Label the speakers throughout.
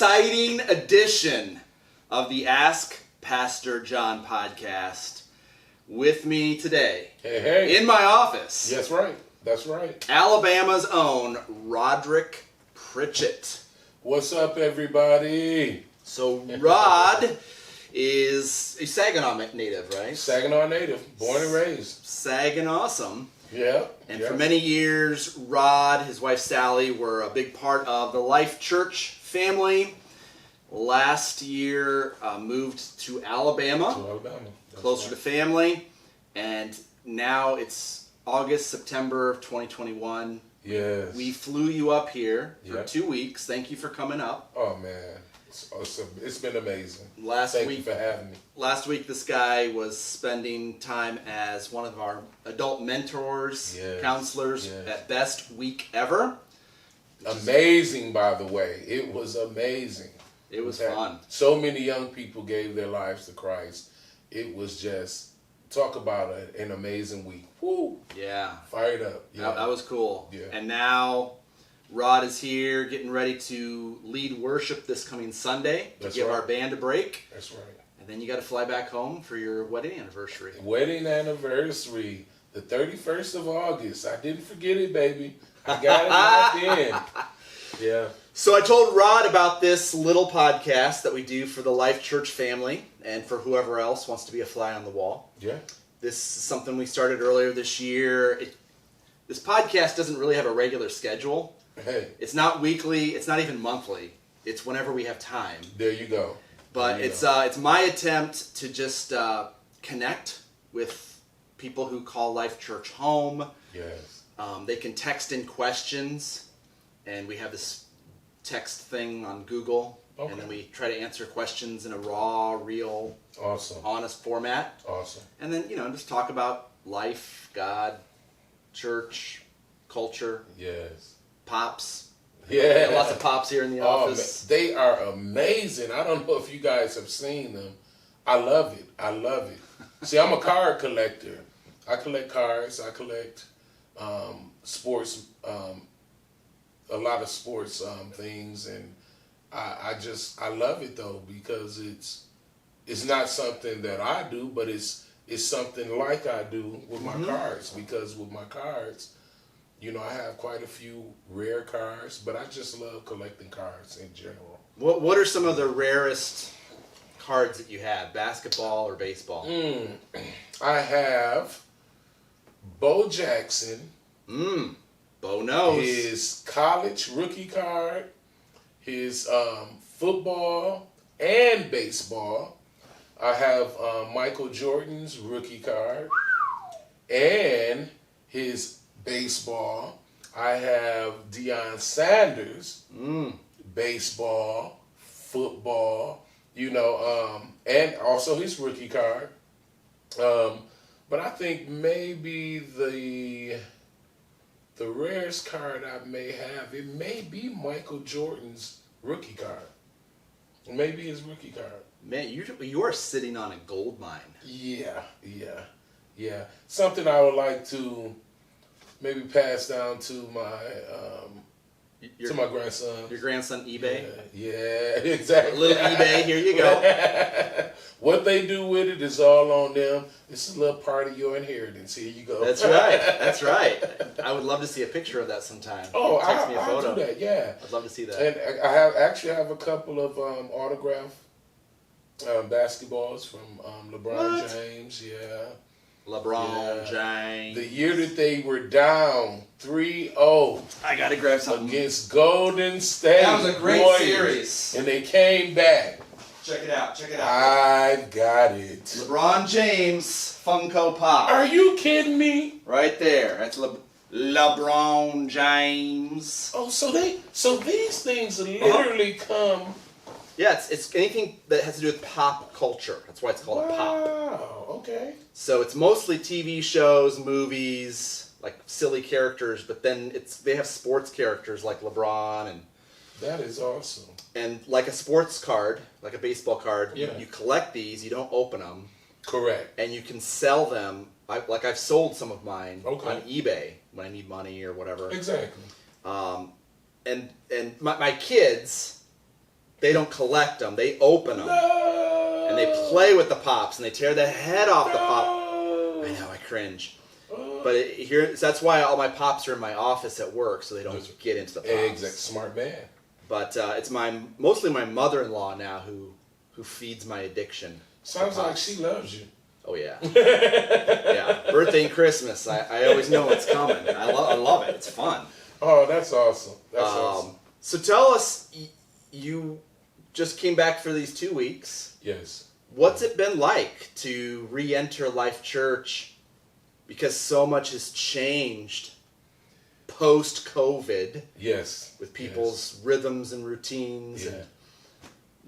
Speaker 1: exciting edition of the Ask Pastor John podcast. With me today, in my office.
Speaker 2: That's right. That's right.
Speaker 1: Alabama's own Roderick Pritchett.
Speaker 2: What's up, everybody?
Speaker 1: So Rod is a Saginaw native, right?
Speaker 2: Saginaw native, born and raised.
Speaker 1: Saginaw-some.
Speaker 2: Yeah.
Speaker 1: And for many years, Rod, his wife Sally, were a big part of the Life Church family. Last year, moved to Alabama. Closer to family, and now it's August, September of 2021.
Speaker 2: Yes.
Speaker 1: We flew you up here for 2 weeks. Thank you for coming up.
Speaker 2: Oh, man. It's awesome. It's been amazing. Thank you for having me.
Speaker 1: Last week, this guy was spending time as one of our adult mentors, counselors, at best week ever.
Speaker 2: Amazing, by the way. It was amazing.
Speaker 1: It was fun.
Speaker 2: So many young people gave their lives to Christ. It was just, talk about an amazing week. Woo!
Speaker 1: Yeah.
Speaker 2: Fired up. Yeah.
Speaker 1: That was cool.
Speaker 2: Yeah.
Speaker 1: And now Rod is here getting ready to lead worship this coming Sunday to give our band a break.
Speaker 2: That's right.
Speaker 1: And then you got to fly back home for your wedding anniversary.
Speaker 2: Wedding anniversary, the 31st of August. I didn't forget it, baby. I got it locked in. Yeah.
Speaker 1: So I told Rod about this little podcast that we do for the Life Church family and for whoever else wants to be a fly on the wall.
Speaker 2: Yeah.
Speaker 1: This is something we started earlier this year. This podcast doesn't really have a regular schedule.
Speaker 2: Hey.
Speaker 1: It's not weekly. It's not even monthly. It's whenever we have time.
Speaker 2: There you go.
Speaker 1: But it's my attempt to just connect with people who call Life Church home.
Speaker 2: Yes.
Speaker 1: They can text in questions, and we have this text thing on Google, and then we try to answer questions in a raw, real, honest format.
Speaker 2: Awesome.
Speaker 1: And then, just talk about life, God, church, culture.
Speaker 2: Yes.
Speaker 1: Pops.
Speaker 2: Yeah.
Speaker 1: Lots of pops here in the office.
Speaker 2: They are amazing. I don't know if you guys have seen them. I love it. I love it. See, I'm a card collector. I collect cards. I collect sports, a lot of sports things, and I love it though, because it's not something that I do, but it's something like I do with my cards, because with my cards, I have quite a few rare cards, but I just love collecting cards in general.
Speaker 1: What are some of the rarest cards that you have, basketball or baseball?
Speaker 2: I have Bo Jackson.
Speaker 1: Bo knows.
Speaker 2: His college rookie card, his football and baseball. I have Michael Jordan's rookie card and his baseball. I have Deion Sanders, baseball, football, and also his rookie card. But I think maybe the rarest card I may have, it may be Michael Jordan's rookie card. Maybe his rookie card.
Speaker 1: Man, you are sitting on a gold mine.
Speaker 2: Yeah. Something I would like to maybe pass down to my grandson.
Speaker 1: Your grandson, eBay?
Speaker 2: Yeah, exactly.
Speaker 1: A little eBay, here you go.
Speaker 2: What they do with it is all on them. It's a little part of your inheritance. Here you go.
Speaker 1: That's right. I would love to see a picture of that sometime.
Speaker 2: Oh,
Speaker 1: text me a photo.
Speaker 2: I'll do that, yeah.
Speaker 1: I'd love to see that.
Speaker 2: And I have a couple of autographed basketballs from LeBron James,
Speaker 1: LeBron James.
Speaker 2: The year that they were down 3-0.
Speaker 1: I gotta grab something.
Speaker 2: Against Golden State.
Speaker 1: That was a great
Speaker 2: Warriors,
Speaker 1: series.
Speaker 2: And they came back.
Speaker 1: Check it out.
Speaker 2: I've got it.
Speaker 1: LeBron James Funko Pop.
Speaker 2: Are you kidding me?
Speaker 1: Right there. That's LeBron James.
Speaker 2: Oh, so these things literally come.
Speaker 1: Yeah, it's anything that has to do with pop culture. That's why it's called a pop.
Speaker 2: Wow, okay.
Speaker 1: So it's mostly TV shows, movies, like silly characters, but then they have sports characters like LeBron and.
Speaker 2: That is awesome.
Speaker 1: And like a sports card, like a baseball card, you collect these, you don't open them.
Speaker 2: Correct.
Speaker 1: And you can sell them. I've sold some of mine on eBay when I need money or whatever.
Speaker 2: Exactly.
Speaker 1: And my kids they don't collect them. They open them.
Speaker 2: No.
Speaker 1: And they play with the pops, and they tear the head off the pop.
Speaker 2: No.
Speaker 1: I know, I cringe. But that's why all my pops are in my office at work, so they don't get into the pops.
Speaker 2: Exactly. Smart man.
Speaker 1: But it's mostly my mother-in-law now who feeds my addiction.
Speaker 2: Sounds like she loves you.
Speaker 1: Oh yeah. Yeah. Birthday and Christmas. I always know what's coming. I love it. It's fun.
Speaker 2: Oh, that's awesome. That's awesome.
Speaker 1: So tell us, you just came back for these 2 weeks.
Speaker 2: Yes.
Speaker 1: What's it been like to re-enter Life Church? Because so much has changed post-COVID.
Speaker 2: Yes.
Speaker 1: With people's rhythms and routines.
Speaker 2: Yeah.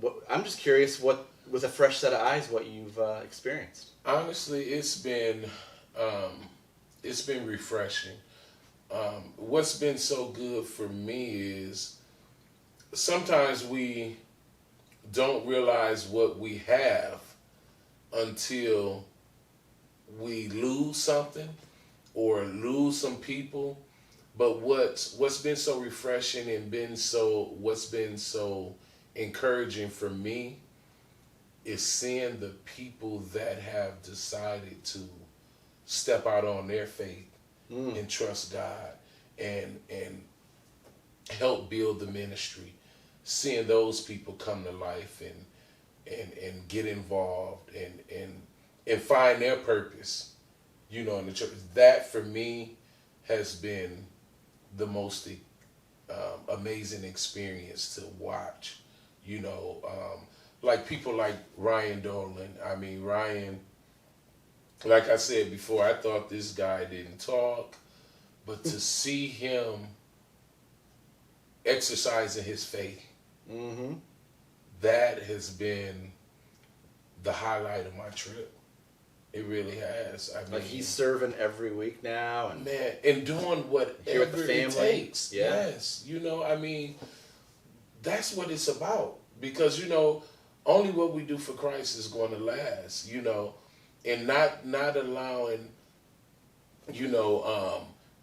Speaker 1: And I'm just curious, with a fresh set of eyes, what you've experienced.
Speaker 2: Honestly, it's been refreshing. What's been so good for me is sometimes we don't realize what we have until we lose something or lose some people. But what's been so refreshing and what's been so encouraging for me is seeing the people that have decided to step out on their faith and trust God and help build the ministry. Seeing those people come to life and get involved and find their purpose, in the church. That for me has been the most amazing experience to watch. Like people like Ryan Dolan. I mean, Ryan, like I said before, I thought this guy didn't talk, but to see him exercising his faith, that has been the highlight of my trip. It really has. I mean,
Speaker 1: like he's serving every week now, and
Speaker 2: doing whatever it takes.
Speaker 1: Yeah.
Speaker 2: Yes, I mean, that's what it's about. Because only what we do for Christ is going to last. And not allowing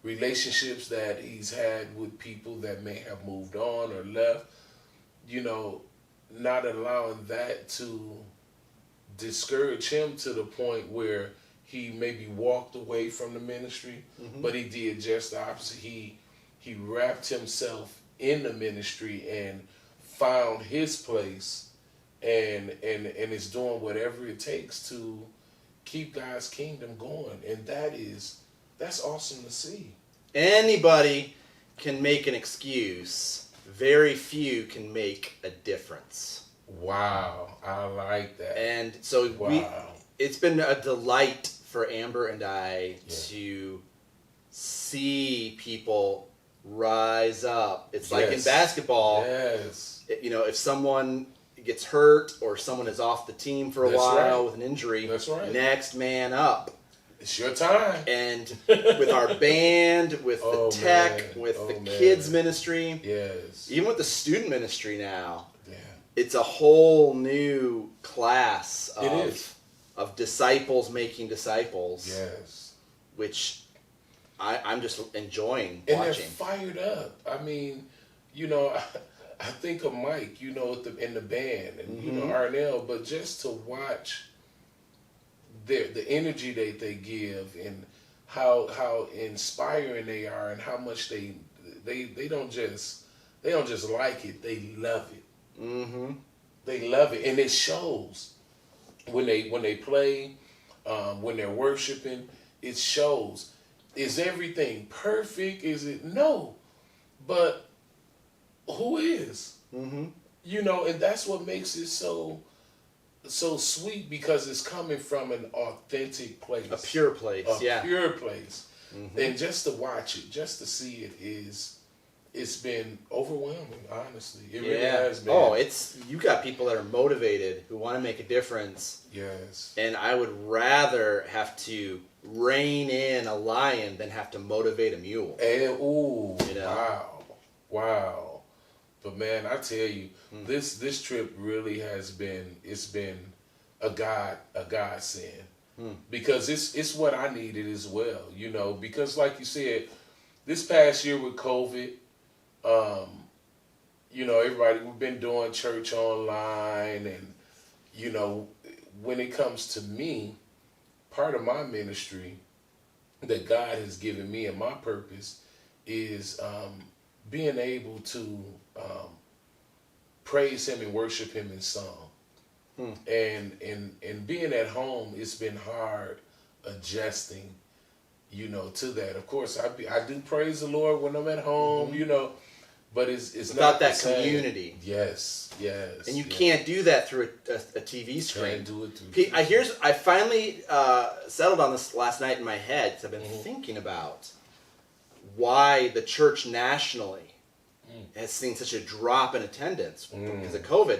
Speaker 2: relationships that he's had with people that may have moved on or left. Not allowing that to discourage him to the point where he maybe walked away from the ministry, but he did just the opposite. He wrapped himself in the ministry and found his place and is doing whatever it takes to keep God's kingdom going. And that's awesome to see.
Speaker 1: Anybody can make an excuse. Very few can make a difference.
Speaker 2: Wow, I like that.
Speaker 1: And so it's been a delight for Amber and I to see people rise up. It's like in basketball.
Speaker 2: Yes.
Speaker 1: If someone gets hurt or someone is off the team for a while with an injury,
Speaker 2: that's right.
Speaker 1: Next man up.
Speaker 2: It's your time.
Speaker 1: And with our band, with the tech, with the kids ministry, even with the student ministry now, it's a whole new class of disciples making disciples.
Speaker 2: Yes.
Speaker 1: Which I'm just enjoying
Speaker 2: and
Speaker 1: watching.
Speaker 2: They're fired up. I mean, I think of Mike, in the band, and Arnell, but just to watch the energy that they give and how inspiring they are and how much they don't just like it, they love it. They love it, and it shows when they play, when they're worshiping. It shows. Is everything perfect? Is it? No, but who is? And that's what makes it so sweet, because it's coming from an authentic place,
Speaker 1: a pure place,
Speaker 2: pure place. And just to watch it, just to see it it's been overwhelming, honestly. It really has been.
Speaker 1: Oh, you got people that are motivated, who want to make a difference.
Speaker 2: Yes. And
Speaker 1: I would rather have to rein in a lion than have to motivate a mule.
Speaker 2: Wow. But man, I tell you, this trip really has been a godsend. Because it's what I needed as well, because like you said, this past year with COVID, everybody, we've been doing church online, and, when it comes to me, part of my ministry that God has given me and my purpose is being able to praise Him and worship Him in song. And being at home, it's been hard adjusting, to that. Of course, I do praise the Lord when I'm at home, but it's
Speaker 1: about
Speaker 2: not
Speaker 1: that
Speaker 2: the same.
Speaker 1: Community.
Speaker 2: Yes.
Speaker 1: And you can't do that through a TV screen.
Speaker 2: Can't do it through
Speaker 1: I finally settled on this last night in my head, because I've been thinking about why the church nationally has seen such a drop in attendance because of COVID.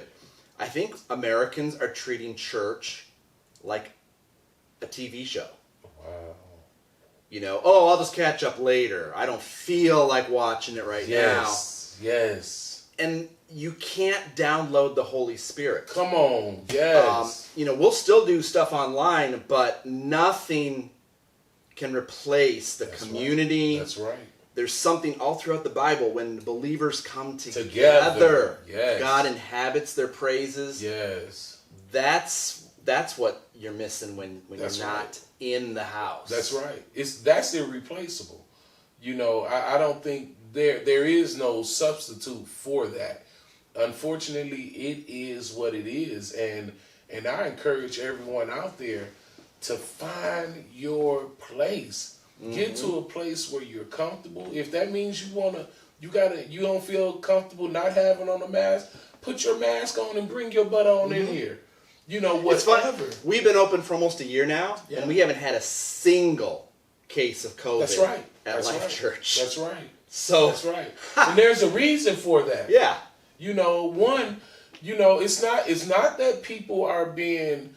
Speaker 1: I think Americans are treating church like a TV show.
Speaker 2: Wow.
Speaker 1: I'll just catch up later. I don't feel like watching it right now.
Speaker 2: Yes.
Speaker 1: And you can't download the Holy Spirit.
Speaker 2: Come on. Yes.
Speaker 1: We'll still do stuff online, but nothing can replace the community.
Speaker 2: Right. That's right.
Speaker 1: There's something all throughout the Bible when believers come together.
Speaker 2: Yes.
Speaker 1: God inhabits their praises.
Speaker 2: Yes.
Speaker 1: That's what you're missing when you're not in the house.
Speaker 2: That's right. That's irreplaceable. I don't think there is no substitute for that. Unfortunately, it is what it is, and I encourage everyone out there to find your place. Get to a place where you're comfortable. If that means you don't feel comfortable not having on a mask, put your mask on and bring your butt on in here. Whatever.
Speaker 1: It's fun. We've been open for almost a year now, and we haven't had a single case of COVID.
Speaker 2: That's right.
Speaker 1: At Life Church.
Speaker 2: That's right.
Speaker 1: That's
Speaker 2: right. And there's a reason for that.
Speaker 1: Yeah.
Speaker 2: It's not that people are being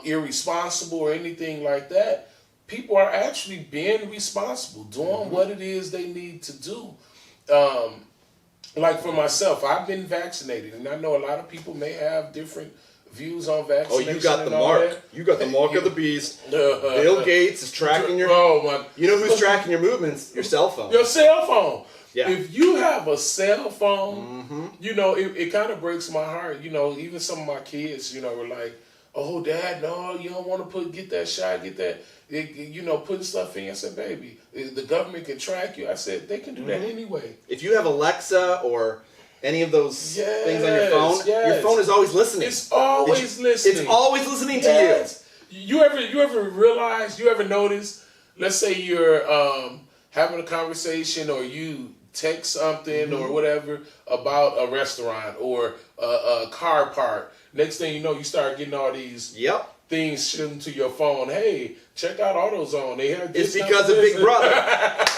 Speaker 2: irresponsible or anything like that. People are actually being responsible, doing what it is they need to do. Like for myself, I've been vaccinated, and I know a lot of people may have different views on vaccination.
Speaker 1: Oh, you got the mark.
Speaker 2: That.
Speaker 1: You got the mark of the beast. Bill Gates is tracking your... You know who's tracking your movements? Your cell phone.
Speaker 2: Your cell phone.
Speaker 1: Yeah.
Speaker 2: If you have a cell phone, it kind of breaks my heart. Even some of my kids, were like, "Oh, Dad, no, you don't want to get that shot, get that." Putting stuff in. I said, "Baby, the government can track you." I said, "They can do that anyway."
Speaker 1: If you have Alexa or any of those things on your phone, your phone is always listening.
Speaker 2: It's always listening.
Speaker 1: It's always listening to you.
Speaker 2: You ever realize? You ever notice? Let's say you're having a conversation, or you text something or whatever about a restaurant or a car park. Next thing you know, you start getting all these things shooting to your phone. Hey, check out AutoZone. They have this.
Speaker 1: It's because of Big Brother.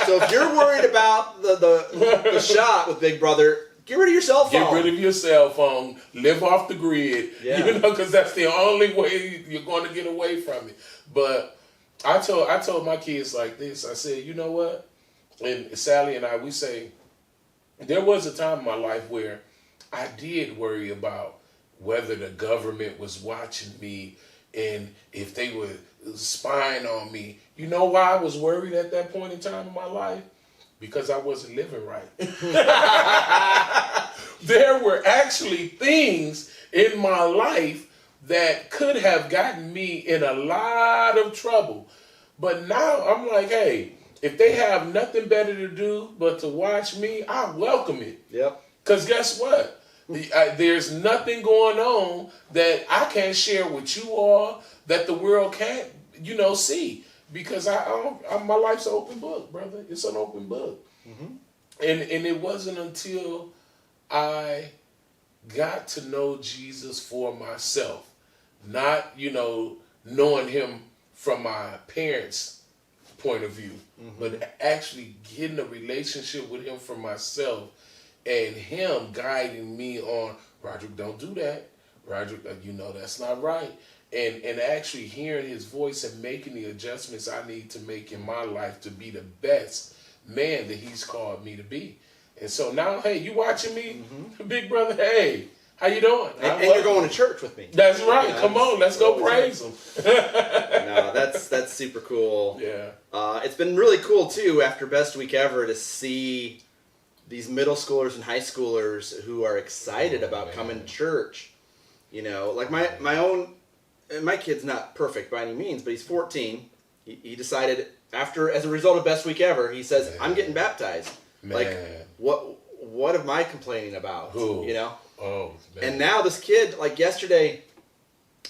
Speaker 1: So if you're worried about the shot with Big Brother, get rid of your cell phone.
Speaker 2: Get rid of your cell phone. Live off the grid. Because that's the only way you're going to get away from it. But I told my kids like this. I said, you know what? And Sally and I, we say, there was a time in my life where I did worry about whether the government was watching me and if they were spying on me. You know why I was worried at that point in time in my life? Because I wasn't living right. There were actually things in my life that could have gotten me in a lot of trouble. But now I'm like, hey, if they have nothing better to do but to watch me, I welcome it.
Speaker 1: Yep.
Speaker 2: Because guess what? There's nothing going on that I can't share with you all that the world can't, see. Because my life's an open book, brother. It's an open book. And it wasn't until I got to know Jesus for myself, not, knowing him from my parents' point of view, but actually getting a relationship with him for myself and him guiding me on, Roderick, don't do that. Roderick, that's not right. And actually hearing his voice and making the adjustments I need to make in my life to be the best man that he's called me to be. And so now, hey, you watching me, big brother, hey, how you doing?
Speaker 1: And you're going to church with me.
Speaker 2: That's right. Come on, let's go praise him.
Speaker 1: No, that's super cool.
Speaker 2: Yeah.
Speaker 1: It's been really cool, too, after Best Week Ever, to see these middle schoolers and high schoolers who are excited about coming to church. You know, like my kid's not perfect by any means, but he's 14. He decided as a result of Best Week Ever, he says, I'm getting baptized. Like, what am I complaining about? You know?
Speaker 2: Oh, man.
Speaker 1: And now this kid, like yesterday,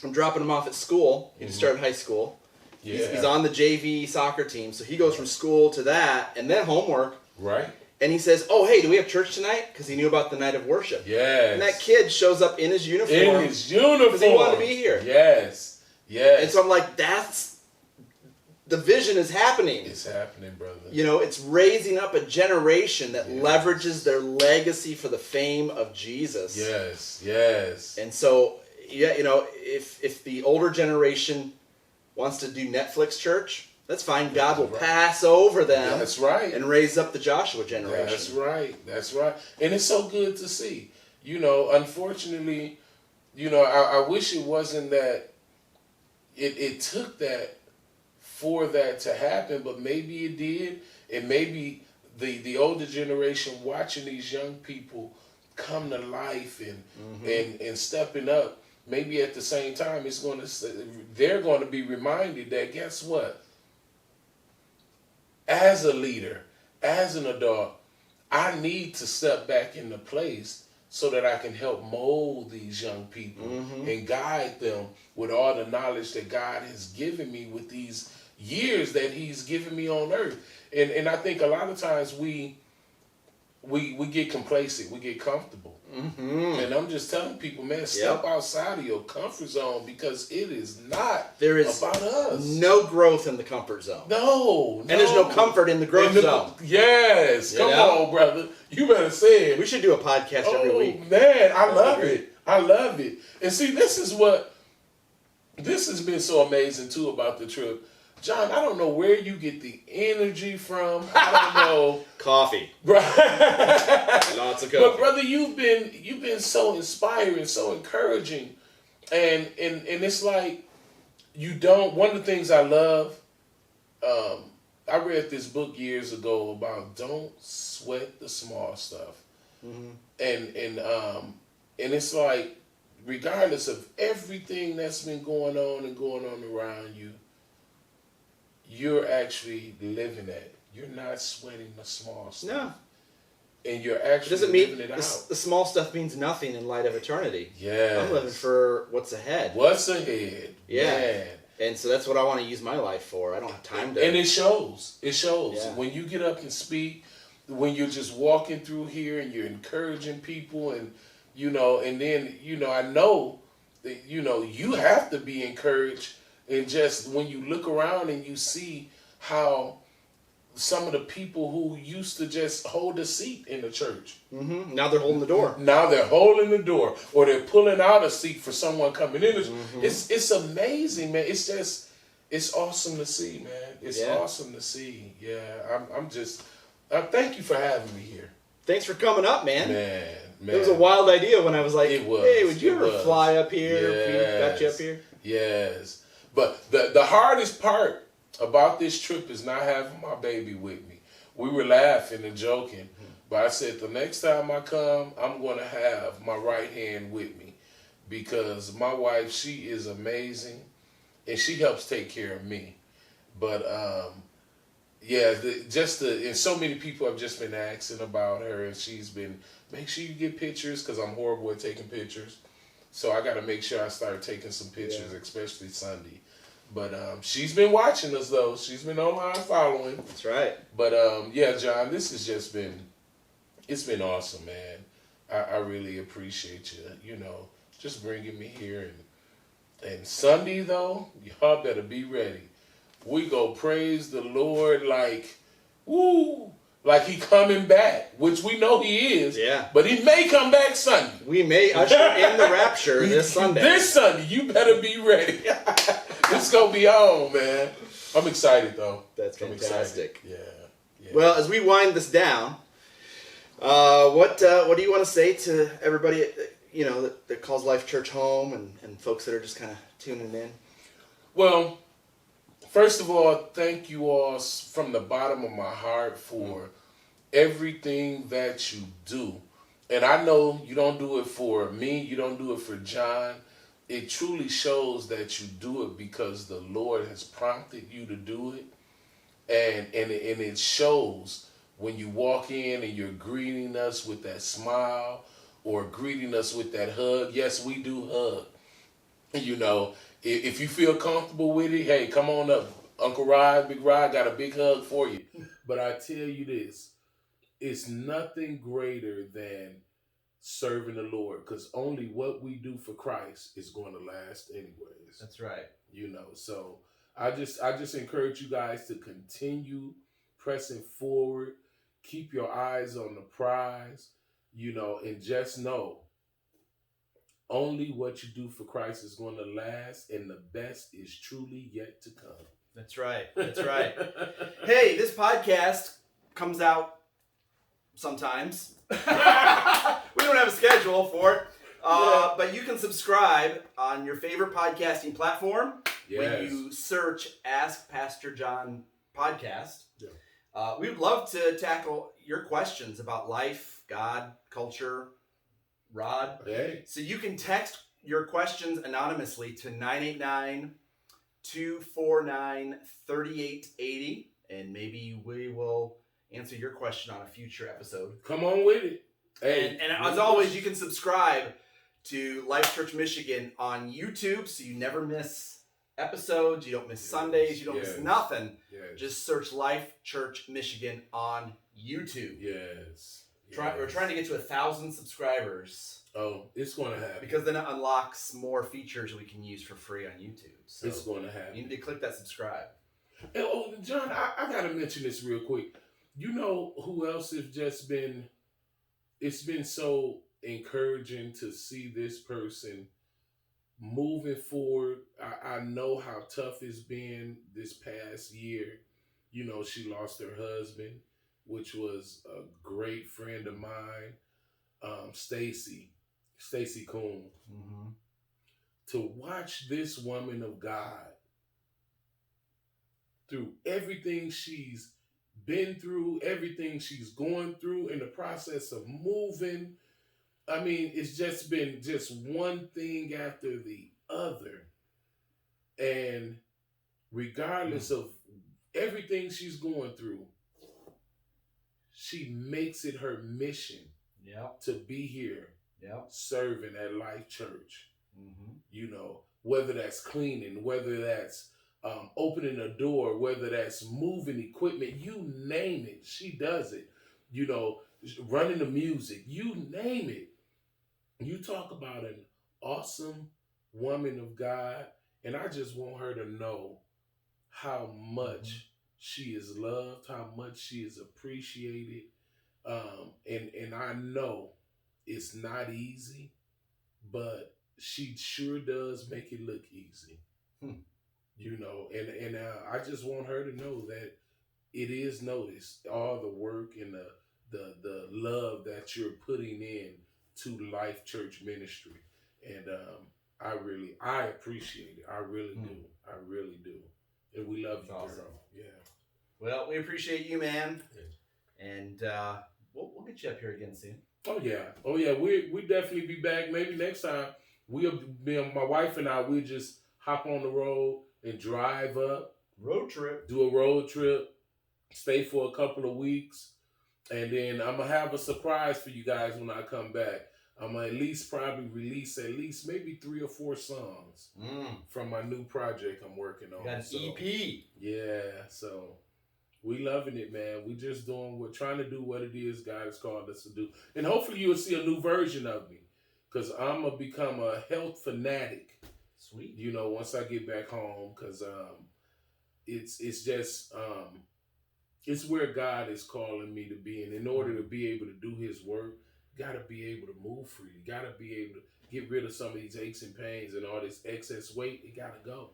Speaker 1: I'm dropping him off at school. He just started high school.
Speaker 2: Yeah.
Speaker 1: He's on the JV soccer team, so he goes from school to that, and then homework.
Speaker 2: Right.
Speaker 1: And he says, oh, hey, do we have church tonight? Because he knew about the night of worship.
Speaker 2: Yes.
Speaker 1: And that kid shows up in his uniform. Because he wanted to be here.
Speaker 2: Yes. Yes.
Speaker 1: And so I'm like, the vision is happening.
Speaker 2: It's happening, brother.
Speaker 1: You know, it's raising up a generation that leverages their legacy for the fame of Jesus.
Speaker 2: Yes, yes.
Speaker 1: And so, yeah, you know, if the older generation wants to do Netflix church, that's fine. God will pass over them.
Speaker 2: That's right.
Speaker 1: And raise up the Joshua generation.
Speaker 2: That's right. That's right. And it's so good to see. You know, unfortunately, you know, I wish it wasn't that it took that for that to happen, but maybe it did. And maybe the older generation watching these young people come to life and stepping up, maybe at the same time they're going to be reminded that, guess what? As a leader, as an adult, I need to step back into place so that I can help mold these young people and guide them with all the knowledge that God has given me with these years that He's given me on earth. And I think a lot of times we get complacent, we get comfortable. And I'm just telling people, man, step outside of your comfort zone, because it is not about us.
Speaker 1: No growth in the comfort zone.
Speaker 2: No.
Speaker 1: And there's no comfort in the growth zone.
Speaker 2: Yes. Come on, brother. You better say it.
Speaker 1: We should do a podcast every week.
Speaker 2: Man, I love it. I love it. And see, this has been so amazing too about the trip. John, I don't know where you get the energy from. I don't know.
Speaker 1: Coffee.
Speaker 2: Right.
Speaker 1: Lots of coffee.
Speaker 2: But brother, you've been so inspiring, so encouraging. And it's like one of the things I love, I read this book years ago about don't sweat the small stuff. And it's like, regardless of everything that's been going on around you, you're actually living it. You're not sweating the small stuff.
Speaker 1: No.
Speaker 2: And you're actually living it out.
Speaker 1: The small stuff means nothing in light of eternity.
Speaker 2: Yeah.
Speaker 1: I'm living for what's ahead.
Speaker 2: What's ahead.
Speaker 1: Yeah.
Speaker 2: Man.
Speaker 1: And so that's what I want to use my life for. I don't have time to...
Speaker 2: And it shows. It shows.
Speaker 1: Yeah.
Speaker 2: When you get up and speak, when you're just walking through here and you're encouraging people and, you know, and then, you know, I know that, you know, you have to be encouraged. And just when you look around and you see how some of the people who used to just hold a seat in the church.
Speaker 1: Now they're holding the door.
Speaker 2: Now they're holding the door, or they're pulling out a seat for someone coming in. It's amazing, man. It's awesome to see, man. It's awesome to see. Yeah, I thank you for having me here.
Speaker 1: Thanks for coming up, man.
Speaker 2: Man.
Speaker 1: It was a wild idea when I was like,
Speaker 2: it was.
Speaker 1: Hey, would you ever fly up here?
Speaker 2: Yes.
Speaker 1: Got you up here?
Speaker 2: Yes. But the hardest part about this trip is not having my baby with me. We were laughing and joking, but I said the next time I come, I'm going to have my right hand with me, because my wife, she is amazing, and she helps take care of me. But and so many people have just been asking about her, and she's been, make sure you get pictures, because I'm horrible at taking pictures. So I got to make sure I start taking some pictures, especially Sunday. But she's been watching us, though. She's been online following.
Speaker 1: That's right.
Speaker 2: But John, this has just been, it's been awesome, man. I really appreciate you, you know, just bringing me here. And Sunday, though, y'all better be ready. We go praise the Lord like, woo, like he coming back, which we know he is.
Speaker 1: Yeah. But
Speaker 2: he may come back Sunday.
Speaker 1: We may usher in the rapture this Sunday.
Speaker 2: This Sunday, you better be ready. It's going to be on, man. I'm excited, though.
Speaker 1: That's fantastic.
Speaker 2: Yeah.
Speaker 1: Well, as we wind this down, what do you want to say to everybody, you know, that calls Life Church home, and folks that are just kind of tuning in?
Speaker 2: Well, first of all, thank you all from the bottom of my heart for everything that you do. And I know you don't do it for me, you don't do it for John. It truly shows that you do it because the Lord has prompted you to do it. And it shows when you walk in and you're greeting us with that smile or greeting us with that hug. Yes, we do hug. You know, if you feel comfortable with it, hey, come on up. Uncle Rod, Big Rod, got a big hug for you. But I tell you this, it's nothing greater than serving the Lord, because only what we do for Christ is going to last anyways.
Speaker 1: That's right.
Speaker 2: You know, so I just encourage you guys to continue pressing forward, keep your eyes on the prize, you know, and just know only what you do for Christ is going to last, and the best is truly yet to come.
Speaker 1: That's right. That's right. Hey, this podcast comes out sometimes. We don't have a schedule for it. But you can subscribe on your favorite podcasting platform.
Speaker 2: Yes.
Speaker 1: When you search Ask Pastor John Podcast.
Speaker 2: Yeah.
Speaker 1: We would love to tackle your questions about life, God, culture, Rod.
Speaker 2: Hey.
Speaker 1: So you can text your questions anonymously to 989-249-3880, and maybe we will answer your question on a future episode.
Speaker 2: Come on with it. Hey,
Speaker 1: and as always, you can subscribe to Life Church Michigan on YouTube so you never miss episodes, you don't miss Sundays, you don't miss nothing.
Speaker 2: Yes.
Speaker 1: Just search Life Church Michigan on YouTube.
Speaker 2: Yes.
Speaker 1: We're trying to get to 1,000 subscribers.
Speaker 2: Oh, it's going to happen.
Speaker 1: Because then it unlocks more features we can use for free on YouTube. So
Speaker 2: it's going to happen.
Speaker 1: You need to click that subscribe.
Speaker 2: And, John, I got to mention this real quick. You know who else has just been, it's been so encouraging to see this person moving forward. I know how tough it's been this past year. You know, she lost her husband, which was a great friend of mine, Stacy Coon.
Speaker 1: Mm-hmm.
Speaker 2: To watch this woman of God through everything she's been through, everything she's going through in the process of moving. I mean, it's just been just one thing after the other. And regardless of everything she's going through, she makes it her mission to be here serving at Life Church.
Speaker 1: Mm-hmm.
Speaker 2: You know, whether that's cleaning, whether that's opening a door, whether that's moving equipment, you name it, she does it. You know, running the music, you name it. You talk about an awesome woman of God, and I just want her to know how much she is loved, how much she is appreciated. And I know it's not easy, but she sure does make it look easy. You know, and I just want her to know that it is noticed, all the work and the love that you're putting in to Life Church Ministry. And I appreciate it. I really do. I really do. And we love you,
Speaker 1: awesome.
Speaker 2: Girl. Yeah.
Speaker 1: Well, we appreciate you, man. Yeah. And we'll get you up here again soon.
Speaker 2: Oh yeah. We definitely be back. Maybe next time we'll be, my wife and I, we'll just hop on the road and drive up.
Speaker 1: Road trip.
Speaker 2: Do a road trip. Stay for a couple of weeks. And then I'm going to have a surprise for you guys when I come back. I'm going to at least probably release maybe 3 or 4 songs from my new project I'm working on.
Speaker 1: You got an EP.
Speaker 2: Yeah, so we loving it, man. We just we're trying to do what it is God has called us to do. And hopefully you'll see a new version of me, because I'm going to become a health fanatic.
Speaker 1: Sweet.
Speaker 2: You know, once I get back home, because it's just... it's where God is calling me to be. And in order to be able to do his work, you got to be able to move freely. You got to be able to get rid of some of these aches and pains and all this excess weight. It got to go.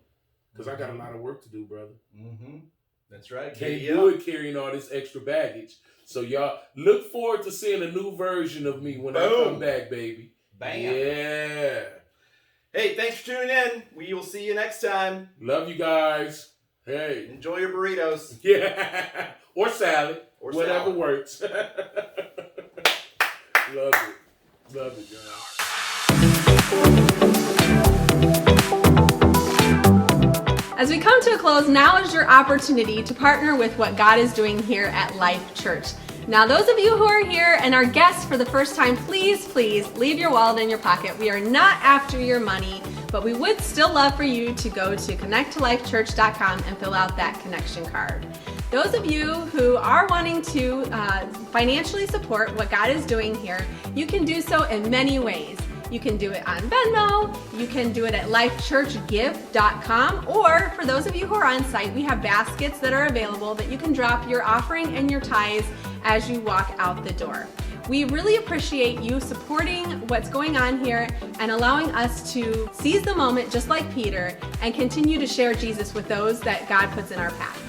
Speaker 2: Because I got a lot of work to do, brother.
Speaker 1: Mm-hmm. That's right.
Speaker 2: Can't do it carrying all this extra baggage. So y'all look forward to seeing a new version of me when I come back, baby.
Speaker 1: Bam.
Speaker 2: Yeah.
Speaker 1: Hey, thanks for tuning in. We will see you next time.
Speaker 2: Love you guys. Hey.
Speaker 1: Enjoy your burritos.
Speaker 2: Yeah. Or salad.
Speaker 1: Or
Speaker 2: whatever
Speaker 1: salad.
Speaker 2: works. Love it. Love it, guys.
Speaker 3: As we come to a close, now is your opportunity to partner with what God is doing here at Life Church. Now, those of you who are here and are guests for the first time, please leave your wallet in your pocket. We are not after your money, but we would still love for you to go to connecttolifechurch.com and fill out that connection card. Those of you who are wanting to financially support what God is doing here, you can do so in many ways. You can do it on Venmo, you can do it at lifechurchgive.com, or for those of you who are on site, we have baskets that are available that you can drop your offering and your tithes as you walk out the door. We really appreciate you supporting what's going on here and allowing us to seize the moment just like Peter and continue to share Jesus with those that God puts in our path.